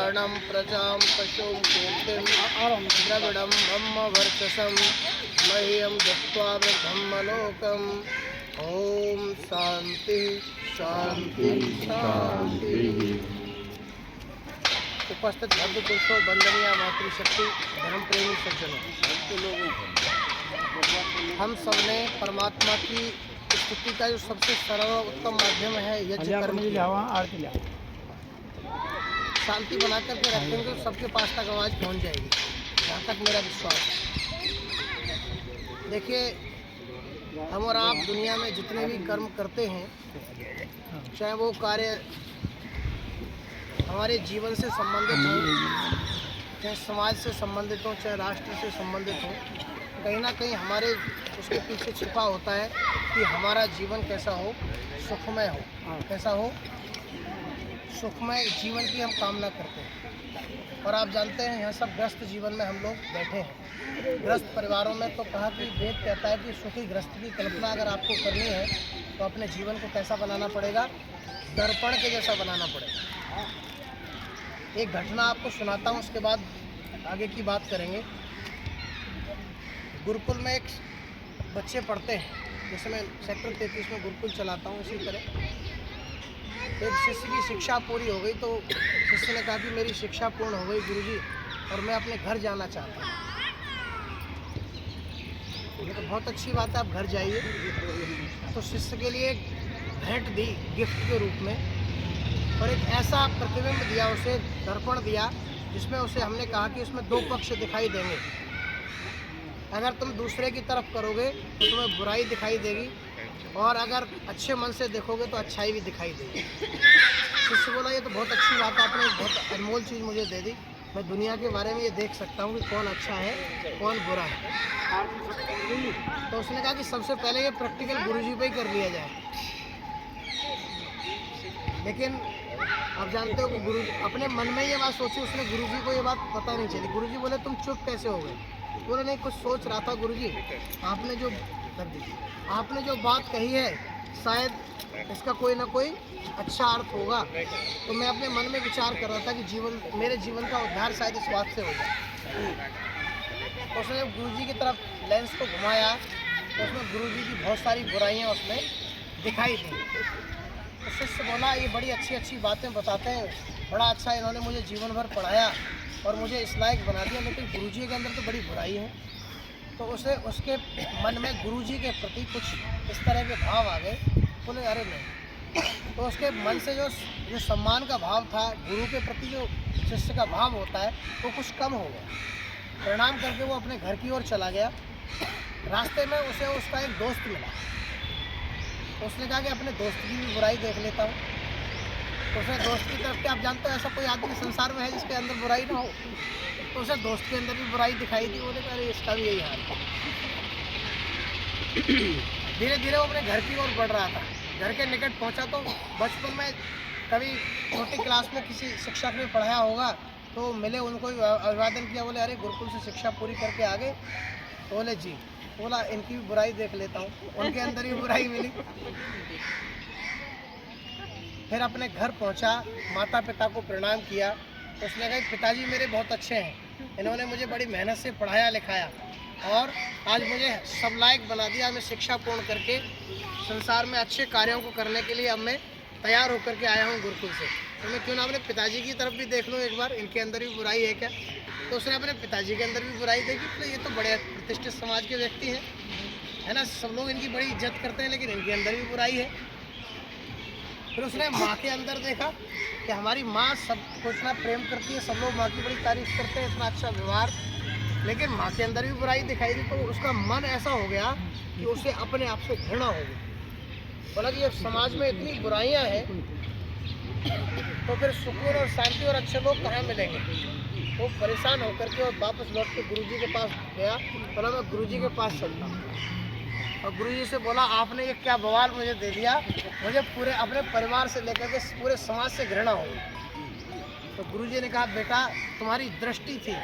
प्राणं प्रजां पशुं कीर्तिं द्रविडं ब्रह्मवर्चसं मह्यं दत्त्वा ब्रह्मलोकम्। ओम शांति शांति शांति। उपस्थित भव्य पुरुषों, वंदनीय मातृशक्ति, धर्म प्रेमी सज्जनों, हम सबने परमात्मा की स्तुति का जो सबसे सरल और उत्तम माध्यम है यज्ञ कर्म की शांति बना करके रखेंगे तो सबके पास तक आवाज़ पहुंच जाएगी, जहाँ तक मेरा विश्वास है। देखिए, हम और आप दुनिया में जितने भी कर्म करते हैं, चाहे वो कार्य हमारे जीवन से संबंधित हो, चाहे समाज से संबंधित हो, चाहे राष्ट्र से संबंधित हो, कहीं ना कहीं हमारे उसके पीछे छिपा होता है कि हमारा जीवन कैसा हो, सुखमय हो। कैसा हो? सुखमय जीवन की हम कामना करते हैं। और आप जानते हैं, यहाँ सब ग्रस्त जीवन में हम लोग बैठे हैं। ग्रस्त परिवारों में तो कहा कि वेद कहता है कि सुखी ग्रस्त की कल्पना अगर आपको करनी है तो अपने जीवन को कैसा बनाना पड़ेगा? दर्पण के जैसा बनाना पड़ेगा। एक घटना आपको सुनाता हूँ, उसके बाद आगे की बात करेंगे। गुरुकुल में एक बच्चे पढ़ते हैं, जैसे मैं सेक्टर 33 में गुरुकुल चलाता हूँ, इसी तरह एक शिष्य की शिक्षा पूरी हो गई तो शिष्य ने कहा कि मेरी शिक्षा पूर्ण हो गई गुरुजी, और मैं अपने घर जाना चाहता हूँ। ये तो बहुत अच्छी बात है, आप घर जाइए। तो शिष्य के लिए एक भेंट दी गिफ्ट के रूप में, और एक ऐसा प्रतिबिंब दिया उसे, दर्पण दिया, जिसमें उसे हमने कहा कि उसमें दो पक्ष दिखाई देंगे। अगर तुम दूसरे की तरफ करोगे तो तुम्हें बुराई दिखाई देगी, और अगर अच्छे मन से देखोगे तो अच्छाई भी दिखाई देगी। शिष्य बोला, ये तो बहुत अच्छी बात है, आपने एक बहुत अनमोल चीज़ मुझे दे दी। मैं दुनिया के बारे में ये देख सकता हूँ कि कौन अच्छा है कौन बुरा है। तो उसने कहा कि सबसे पहले ये प्रैक्टिकल गुरुजी पे ही कर लिया जाए। लेकिन आप जानते हो कि गुरु अपने मन में ये बात सोची, उसने गुरुजी को ये बात पता नहीं चली। गुरुजी बोले, तुम चुप कैसे हो गए? बोले, नहीं, कुछ सोच रहा था गुरुजी, आपने जो बात कही है शायद इसका कोई ना कोई अच्छा अर्थ होगा। तो मैं अपने मन में विचार कर रहा था कि मेरे जीवन का उद्धार शायद इस बात से हो जाए। तो उसने गुरुजी की तरफ लेंस को घुमाया तो उसमें गुरुजी की बहुत सारी बुराइयां उसमें दिखाई दी। तो शिष्य बोला, ये बड़ी अच्छी अच्छी बातें बताते हैं, बड़ा अच्छा इन्होंने मुझे जीवन भर पढ़ाया और मुझे इस लायक बना दिया, लेकिन गुरुजी के अंदर तो बड़ी बुराई है। तो उसे उसके मन में गुरुजी के प्रति कुछ इस तरह के भाव आ गए। बोले, अरे नहीं। तो उसके मन से जो सम्मान का भाव था, गुरु के प्रति जो शिष्य का भाव होता है, वो कुछ कम हो गया। प्रणाम करके वो अपने घर की ओर चला गया। रास्ते में उसे उसका एक दोस्त मिला। तो उसने कहा कि अपने दोस्त की भी बुराई देख लेता हूँ। तो उसने दोस्त की तरफ के, आप जानते हो ऐसा कोई आदमी संसार में है जिसके अंदर बुराई ना हो। तो उसे दोस्त के अंदर भी बुराई दिखाई दी। बोले, अरे इसका भी यही हाल है। धीरे धीरे वो अपने घर की ओर बढ़ रहा था। घर के निकट पहुंचा तो बचपन में कभी छोटी क्लास में किसी शिक्षक ने पढ़ाया होगा तो मिले, उनको अभिवादन किया। बोले, अरे गुरुकुल से शिक्षा पूरी करके आ गए? तो बोले, जी। बोला, इनकी भी बुराई देख लेता हूँ। उनके अंदर भी बुराई मिली। फिर अपने घर पहुंचा, माता पिता को प्रणाम किया। तो उसने कहा, पिताजी मेरे बहुत अच्छे हैं, इन्होंने मुझे बड़ी मेहनत से पढ़ाया लिखाया और आज मुझे सब लायक बना दिया। मैं शिक्षा पूर्ण करके संसार में अच्छे कार्यों को करने के लिए अब मैं तैयार होकर के आया हूँ गुरुकुल से। तो मैं क्यों ना अपने पिताजी की तरफ भी देख लूँ एक बार, इनके अंदर भी बुराई है क्या? तो उसने अपने पिताजी के अंदर भी बुराई देखी। तो ये तो बड़े प्रतिष्ठित समाज के व्यक्ति हैं, है ना, सब लोग इनकी बड़ी इज्जत करते हैं, लेकिन इनके अंदर भी बुराई है। फिर उसने माँ के अंदर देखा कि हमारी माँ सबको इतना प्रेम करती है, सब लोग माँ की बड़ी तारीफ करते हैं, इतना अच्छा व्यवहार, लेकिन माँ के अंदर भी बुराई दिखाई दी। तो उसका मन ऐसा हो गया कि उसे अपने आप से घृणा हो गई। बोला कि समाज में इतनी बुराइयां हैं तो फिर सुकून और शांति और अच्छे लोग कहाँ मिलेंगे? वो परेशान होकर के और वापस लौट के गुरुजी के पास गया। बोला, मैं गुरुजी के पास चलता हूँ। और गुरुजी से बोला, आपने ये क्या बवाल मुझे दे दिया, मुझे पूरे अपने परिवार से लेकर के पूरे समाज से घृणा हो गई। तो गुरुजी ने कहा, बेटा तुम्हारी दृष्टि थी,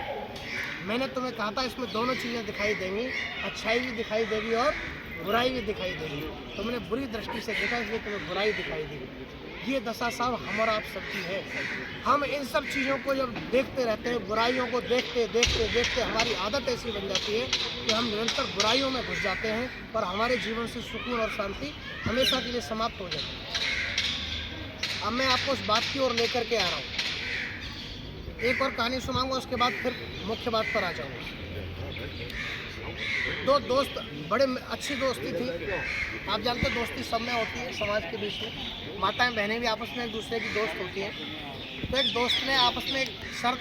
मैंने तुम्हें कहा था इसमें दोनों चीज़ें दिखाई देंगी, अच्छाई भी दिखाई देगी और बुराई भी दिखाई देगी। तुमने बुरी दृष्टि से देखा इसलिए तुम्हें बुराई दिखाई देगी। ये दशा साहब हम और आप सबकी है। हम इन सब चीज़ों को जब देखते रहते हैं, बुराइयों को देखते देखते देखते हमारी आदत ऐसी बन जाती है कि हम निरंतर बुराइयों में घुस जाते हैं और हमारे जीवन से सुकून और शांति हमेशा के लिए समाप्त हो जाती है। अब मैं आपको उस बात की ओर लेकर के आ रहा हूँ। एक और कहानी सुनाऊंगा, उसके बाद फिर मुख्य बात पर आ जाऊंगा। दो दोस्त, बड़े अच्छी दोस्ती थी। आप जानते हैं दोस्ती सब में होती है, समाज के बीच में माताएं बहनें भी आपस में एक दूसरे की दोस्त होती हैं। तो एक दोस्त ने आपस में एक शर्त